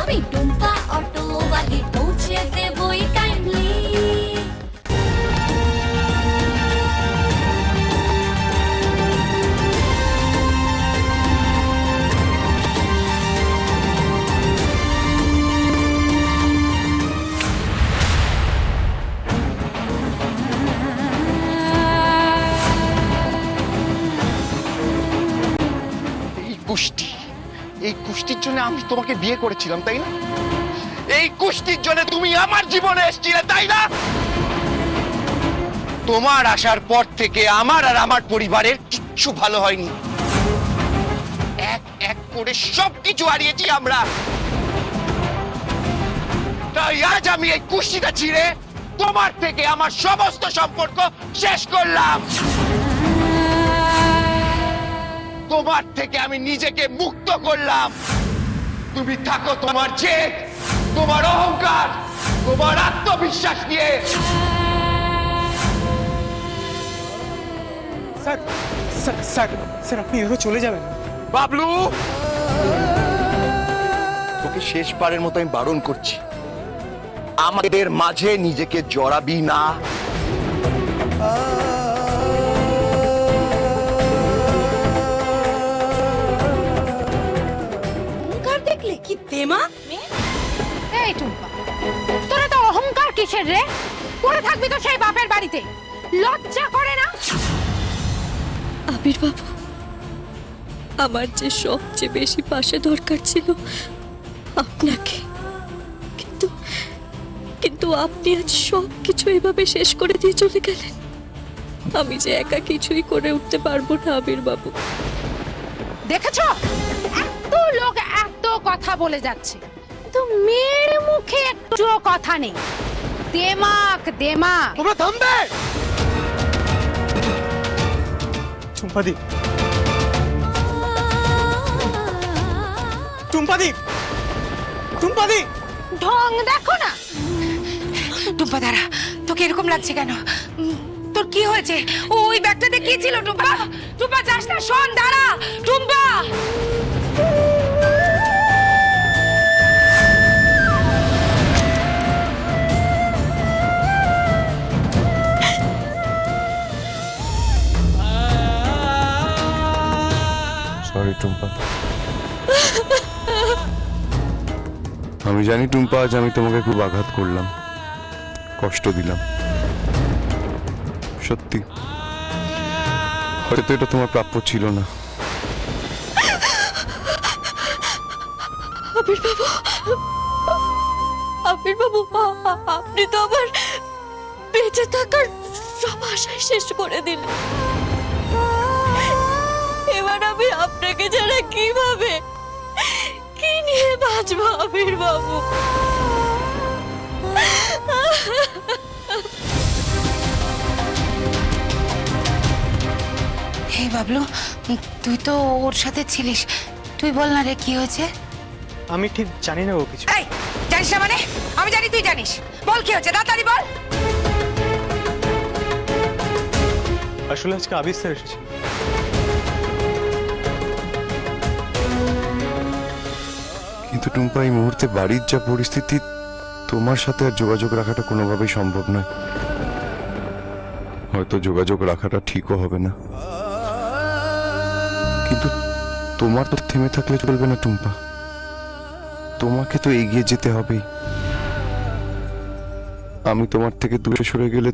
আমি টুম্পা অটোওয়ালি পৌঁছে দেবই টাইমলি। এই কুষ্টির জন্য আমি তোমাকে বিয়ে করেছিলাম, তাই না? এই কুষ্টির জন্য তুমি আমার জীবনে এসেছিলে, তাই না? তোমার আসার পর থেকে আমার আর আমার পরিবারের কিচ্ছু ভালো হয়নি। এক এক করে সবকিছু হারিয়েছি আমরা। তাই আজ আমি এই কুষ্টিটা ছিঁড়ে তোমার থেকে আমার সমস্ত সম্পর্ক শেষ করলাম। তোমার থেকে আমি নিজেকে মুক্ত করলাম। তুমি থাকো তোমার জেদ, তোমার অহংকার, তোমার আত্মবিশ্বাস নিয়ে। স্যার স্যার স্যার স্যার আপনি এভাবে চলে যাবেন? বাবলু, তোকে শেষবারের মতো আমি বারণ করছি, আমাদের মাঝে নিজেকে জড়াবি না। কি তেমা? এই টুম্পা, তোরা তো অহংকার কিসের রে? পড়ে থাকবি তো সেই বাপের বাড়িতে, লজ্জা করে না? আবির বাবু, আমার যে সবচেয়ে বেশি পাশে দরকার ছিল আপনাকে, কিন্তু কিন্তু আপনি আজ সবকিছু এভাবে শেষ করে দিয়ে চলে গেলেন। আমি যে একা কিছুই করে উঠতে পারবো না আবির বাবু। দেখেছো, এত লোক এত কথা বলে যাচ্ছে, তো মেয়ের মুখে একটু কথা নেই। দেমাক দেমাক। তোমরা থামবে? টুম্পাদি, টুম্পাদি, টুম্পাদি, ঢং দেখো না। টুম্পা দাঁড়া, তোকে এরকম লাগছে কেন? তোর কি হয়েছে? ওই ব্যাগটাতে কি ছিল? টুম্পা, টুম্পা যাস না, শোন, দাঁড়া টুম্পা। সরি টুম্পা, আমি জানি টুম্পা, আজ আমি তোমাকে খুব আঘাত করলাম, কষ্ট দিলাম। সত্যি, হয়তো এটা তোমার প্রাপ্য ছিল না। আবির বাবু, আবির বাবু, আপনি তো আমার বেঁচে থাকার সব আশাই শেষ করে দিলেন। এবার আমি আপনাকে ছাড়া কিভাবে, কি নিয়ে বাঁচবো আবির বাবু? হে বাবলু, তুই তো ওর সাথে ছিলিস, তুই বল না রে, কি হয়েছে? আমি ঠিক জানি না ও কিছু। এই, জানিস না মানে? আমি জানি তুই জানিস, বল কি হয়েছে, তাড়াতাড়ি বল। আসলে আজকে আবির স্যার এসেছে। কিন্তু টুম্পা, এই মুহূর্তে বাড়ির যা পরিস্থিতি, তোমার সাথে আর যোগাযোগ রাখাটা কোনোভাবেই সম্ভব নয়। হয়তো যোগাযোগ রাখাটা ঠিকও হবে না, কিন্তু তোমার তো থেমে থাকলে চলবে না টুম্পা, তোমাকে তো এগিয়ে যেতে হবেই। আমি তোমার থেকে দূরে সরে গেলে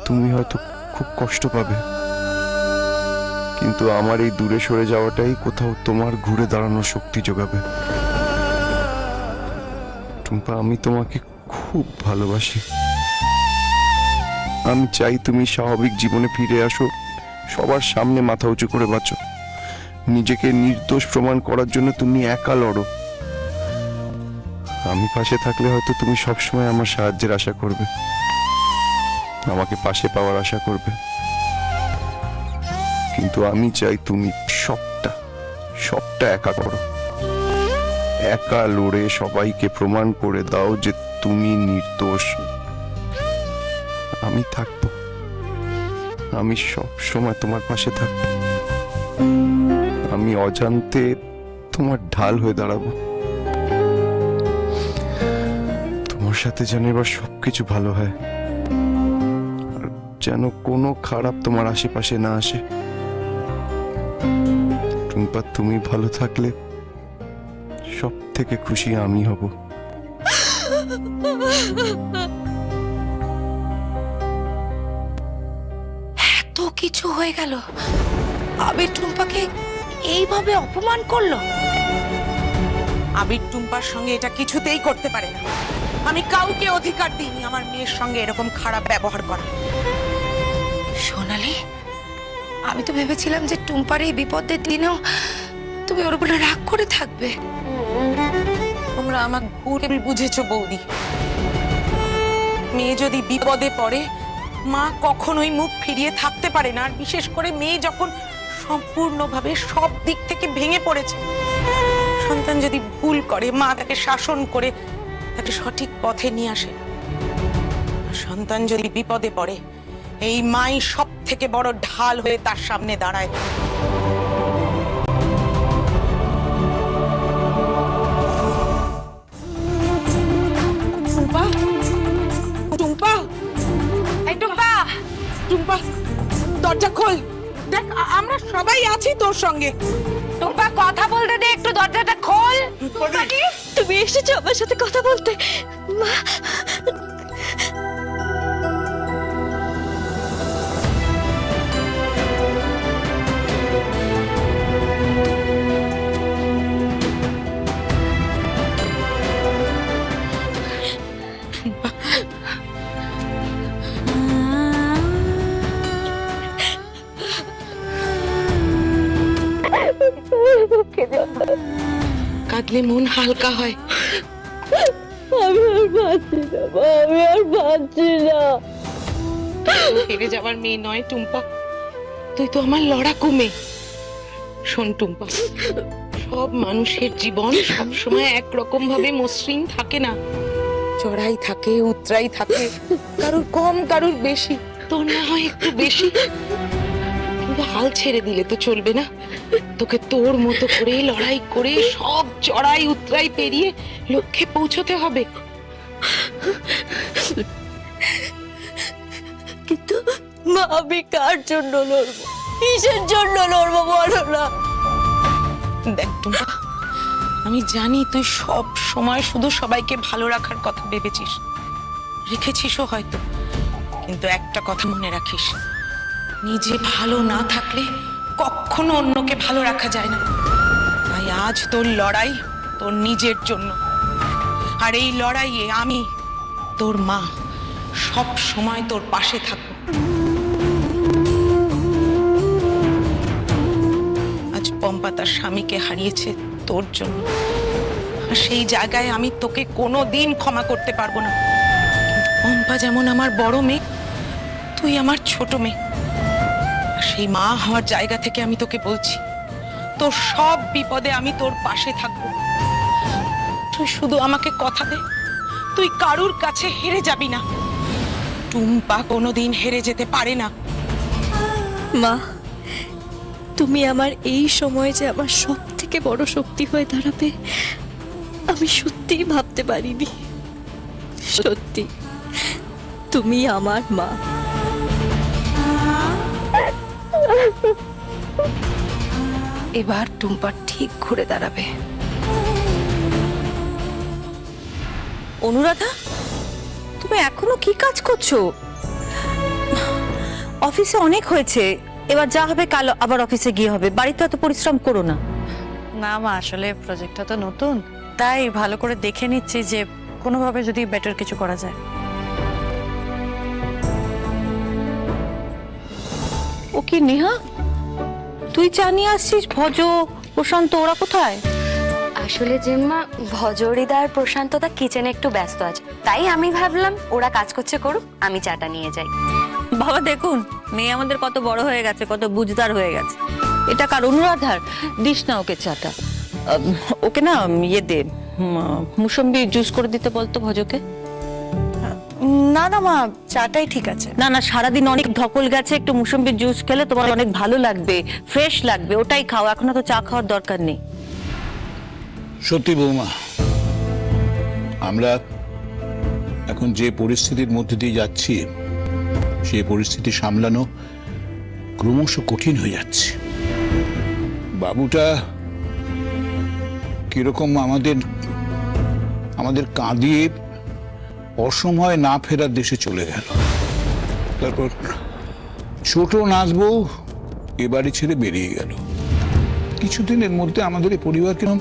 তুমি হয়তো খুব কষ্ট পাবে, কিন্তু আমার এই দূরে সরে যাওয়াটাই কোথাও তোমার ঘুরে দাঁড়ানোর শক্তি যোগাবে। টুম্পা, আমি তোমাকে খুব ভালোবাসি। আমি চাই তুমি স্বাভাবিক জীবনে ফিরে আসো, সবার সামনে মাথা উঁচু করে বাঁচো, নিজেকে নির্দোষ প্রমাণ করার জন্য তুমি একা লড়ো। আমি পাশে থাকলে হয়তো তুমি সবসময় আমার সাহায্যের আশা করবে, আমাকে পাশে পাওয়ার আশা করবে, কিন্তু আমি চাই তুমি সবটা সবটা একা করো, একা লড়ে সবাইকে প্রমাণ করে দাও যে তুমি নির্দোষ। আমি থাকবো, আমি সব সময় তোমার পাশে থাকবো, আমি অজান্তে তোমার ঢাল হয়ে দাঁড়াবো। সাথে যেন এবার সবকিছু ভালো হয়, আর যেন কোনো খারাপ তোমার আশেপাশে না আসে। টুম্পা, তুমি ভালো থাকলে সব থেকে খুশি আমি হব। এত কিছু হয়ে গেল, আবির টুম্পাকে এইভাবে অপমান করলো। আবির টুম্পার সঙ্গে এটা কিছুতেই করতে পারে না। আমি কাউকে অধিকার দিইনি আমার মেয়ের সঙ্গে এরকম খারাপ ব্যবহার করা। সোনালি, আমি তো ভেবেছিলাম যে টুম্পার এই বিপদের দিনেও তুমি ওর উপরে রাগ করে থাকবে। তোমরা আমাকে ভুল বুঝেছো বৌদি। মেয়ে যদি বিপদে পড়ে মা কখনোই মুখ ফিরিয়ে থাকতে পারে না, আর বিশেষ করে মেয়ে যখন সম্পূর্ণভাবে সব দিক থেকে ভেঙে পড়েছে। সন্তান যদি ভুল করে মা তাকে শাসন করে তাকে সঠিক পথে নিয়ে আসে। আর সন্তান যদি বিপদে পড়ে এই মাই সব থেকে বড় ঢাল হয়ে তার সামনে দাঁড়ায়। টুম্পা, টুম্পা, এই টুম্পা, টুম্পা, দরজা খোল। দেখ আমরা সবাই আছি তোর সঙ্গে। টুম্পা কথা বলতে দে, একটু দরজাটা খোল। তুমি এসেছো আমার সাথে কথা বলতে। মা, কাঁদলে মন হালকা হয়। আমি আর পাচ্ছি না মা, আমি আর পাচ্ছি না। হেরে যাবার মেয়ে নয় টুম্পা, তুই তো আমার লড়াকু মেয়ে। শোন টুম্পা, সব মানুষের জীবন সব সময় একরকম ভাবে মসৃণ থাকে না। চড়াই থাকে, উতরাই থাকে, কারুর কম কারুর বেশি। তোর না হয় একটু বেশি, কিন্তু হাল ছেড়ে দিলে তো চলবে না। তোকে তোর মতো করে লড়াই করে সব চড়াই উতরাই পেরিয়ে লক্ষ্যে পৌঁছতে হবে। কিন্তু মা, আমি কার জন্য লড়বো, কিসের জন্য লড়বো বলো না। দেখ টুম্পা, আমি জানি তুই সব সময় শুধু সবাইকে ভালো রাখার কথা ভেবেছিস, রেখেছিসও হয়তো, কিন্তু একটা কথা মনে রাখিস, নিজে ভালো না থাকলে কখনো অন্যকে ভালো রাখা যায় না। তাই আজ তোর লড়াই তোর নিজের জন্য, আর এই লড়াইয়ে আমি তোর মা সব সময় তোর পাশে থাকবো। আজ পম্পা তার স্বামীকে হারিয়েছে তোর জন্য, আর সেই জায়গায় আমি তোকে কোনোদিন ক্ষমা করতে পারবো না। কিন্তু পম্পা যেমন আমার বড় মেয়ে, তুই আমার ছোট মেয়ে। আর সেই মা হওয়ার জায়গা থেকে আমি তোকে বলছি, তোর সব বিপদে আমি তোর পাশে থাকবো। তুই শুধু আমাকে কথা দে, তুই কারুর কাছে হেরে যাবি না। টুম্পা কোনোদিন হেরে যেতে পারে না। মা, তুমি আমার এই সময় যে আমার সব থেকে বড় শক্তি হয়ে দাঁড়াবে, আমি সত্যিই ভাবতে পারিনি। সত্যি, তুমি আমার মা। এবার টুম্পা ঠিক ঘুরে দাঁড়াবে। অনুরাধা, তুমি এখনো কি কাজ করছো? অফিসে অনেক হয়েছে, এবার যা হবে কাল আবার অফিসে গিয়ে হবে। বাড়িতে এত পরিশ্রম করো না। না মা, আসলে প্রজেক্টটা তো নতুন, তাই ভালো করে দেখে নিচ্ছি যে কোনোভাবে যদি বেটার কিছু করা যায়। ও কি নেহা, তুই চা নিয়ে আসছিস? ভজ, প্রশান্ত ওরা কোথায়? আসলে জেম্মা, ভজরিদা আর প্রশান্তদা কিচেনে একটু ব্যস্ত আছে, তাই আমি ভাবলাম ওরা কাজ করছে করুক, আমি চাটা নিয়ে যাই। বাবা দেখুন, মেয়ে আমাদের কত বড় হয়ে গেছে, কত বুঝদার হয়ে গেছে। এটা কার? অনুরাধার। দিস না ওকে চাটা। ওকে না ইয়ে দে, মুসম্বি জুস করে দিতে বলতো ভজকে। না না মা, চাটাই ঠিক আছে। না না, সারাদিন অনেক ধকল গেছে, একটু মুসম্বির জুস খেলে তোমার অনেক ভালো লাগবে, ফ্রেশ লাগবে, ওটাই খাও। এখন তো চা খাওয়ার দরকার নেই। সত্যি বৌমা, আমরা এখন যে পরিস্থিতির মধ্যে দিয়ে যাচ্ছি সেই পরিস্থিতি সামলানো ক্রমশ কঠিন হয়ে যাচ্ছে। বাবুটা কিরকম আমাদের কাঁদিয়ে অসময়ে না ফেরার দেশে চলে গেল। তারপর ছোট নাচবউ এ বাড়ি ছেড়ে বেরিয়ে গেল। কিছুদিনের মধ্যে আমাদের এই পরিবার কিরকম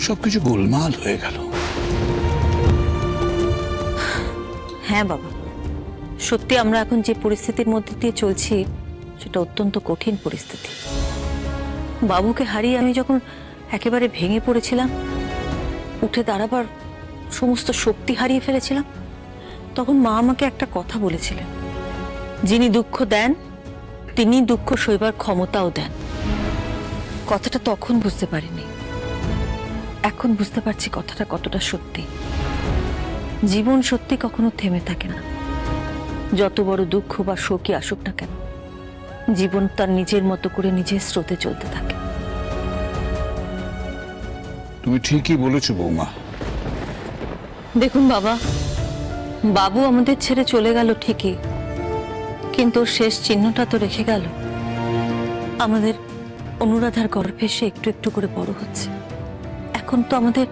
সবকিছু গোলমাল হয়ে গেল। হ্যাঁ বাবা, সত্যি আমরা এখন যে পরিস্থিতির মধ্যে দিয়ে চলছি সেটা অত্যন্ত কঠিন পরিস্থিতি। বাবুকে হারিয়ে আমি যখন একেবারে ভেঙে পড়েছিলাম, উঠে দাঁড়াবার সমস্ত শক্তি হারিয়ে ফেলেছিলাম, তখন মা আমাকে একটা কথা বলেছিলেন, যিনি দুঃখ দেন তিনি দুঃখ সইবার ক্ষমতাও দেন। কথাটা তখন বুঝতে পারিনি, এখন বুঝতে পারছি কথাটা কতটা সত্যি। জীবন সত্যি কখনো থেমে থাকে না। যত বড় দুঃখ বা শোকই আসুক না কেন, জীবন তার নিজের মতো করে নিজের স্রোতে চলতে থাকে। তুমি ঠিকই বলেছো বৌমা। দেখুন বাবা, বাবু আমাদের ছেড়ে চলে গেল ঠিকই, কিন্তু ওর শেষ চিহ্নটা তো রেখে গেল। আমাদের অনুরাধার গর্ভে সে একটু একটু করে বড় হচ্ছে। এখন তো আমাদের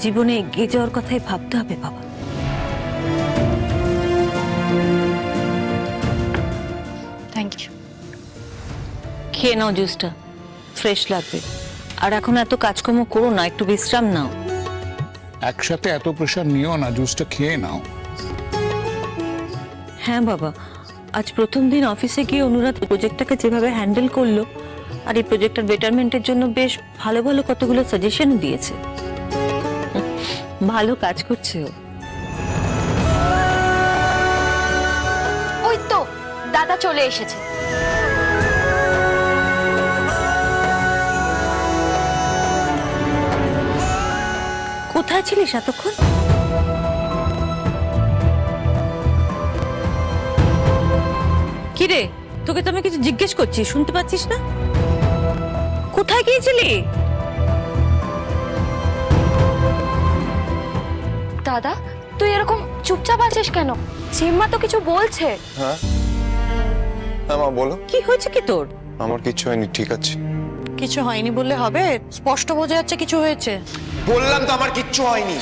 জীবনে এগিয়ে যাওয়ার কথাই ভাবতে হবে বাবা। Thank you. খেয়ে নাও জুসটা, ফ্রেশ লাগবে। আর এখন এত কাজকর্ম করো না, একটু বিশ্রাম নাও। একসাথে এত প্রেশার নিও না, জুসটা খেয়ে নাও। হ্যাঁ বাবা, আজ প্রথম দিন অফিসে গিয়ে অনুরাধ প্রজেক্টটাকে যেভাবে হ্যান্ডেল করলো, আর এই প্রজেক্টটার বেটারমেন্টের জন্য বেশ ভালো ভালো কতগুলো সাজেশন দিয়েছে। ভালো কাজ করছে ও। ওই তো দাদা চলে এসেছে। কোথায় ছিলিস এতক্ষণ? কিরে, তোকে তো আমি কিছু জিজ্ঞেস করছি, শুনতে পাচ্ছিস না? কোথায় গিয়েছিলি? দাদা তুই এরকম চুপচাপ আছিস কেন? জিম্মা তো কিছু বলছে। হ্যাঁ হ্যাঁ মা বলো। কি হয়েছে কি তোর? আমার কিচ্ছু হয়নি, ঠিক আছে। কিছু হয়নি বললে হবে? স্পষ্ট বোঝা যাচ্ছে কিছু হয়েছে। বললাম তো আমার কিচ্ছু হয়নি।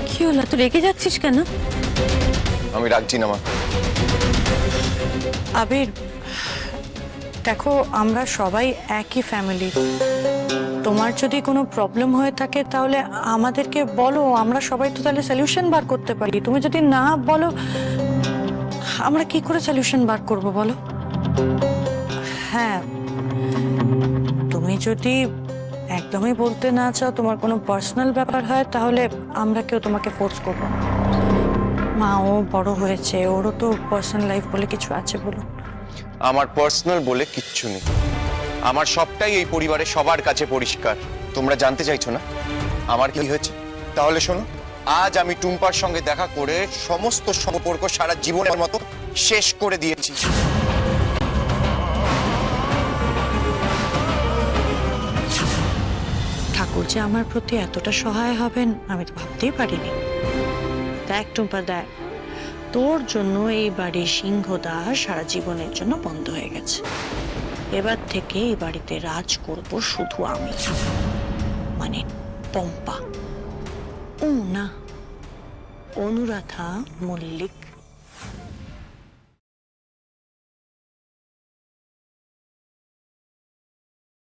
কি হলো, তুই রেগে যাচ্ছিস কেন? আমি রাখছি না মা। আবির দেখো, আমরা সবাই একই ফ্যামিলি। তোমার যদি কোনো প্রবলেম হয়ে থাকে তাহলে আমাদেরকে বলো, আমরা সবাই তো তাহলে সলিউশন বার করতে পারি। তুমি যদি না বলো, আমরা কি করে সলিউশন বার করব বলো? হ্যাঁ, তুমি যদি একদমই বলতে না চাও, তোমার কোনো পার্সোনাল ব্যাপার হয়, তাহলে আমরা কেউ তোমাকে ফোর্স করব না। মা ও বড় হয়েছে, ওরও তো পার্সোনাল লাইফ বলে কিছু আছে বলুন। আমার পার্সোনাল বলে কিচ্ছু নেই। আমার সবটাই এই পরিবারের সবার কাছে পরিষ্কার। তোমরা জানতে চাইছো না আমার কি হয়েছে? তাহলে শোনো, আজ আমি টুম্পার সঙ্গে দেখা করে সমস্ত সম্পর্ক সারা জীবনের মতো শেষ করে দিয়েছি। ঠাকুর যে আমার প্রতি এতটা সহায় হবেন আমি তো ভাবতেই পারিনি। দেখ টুম্পা, দেখ, তোর জন্য এই বাড়ির সিংহদ্বার সারা জীবনের জন্য বন্ধ হয়ে গেছে। এবার থেকে এই বাড়িতে রাজ করব শুধু আমি, মানে পম্পা। ও না, অনুরাধা মল্লিক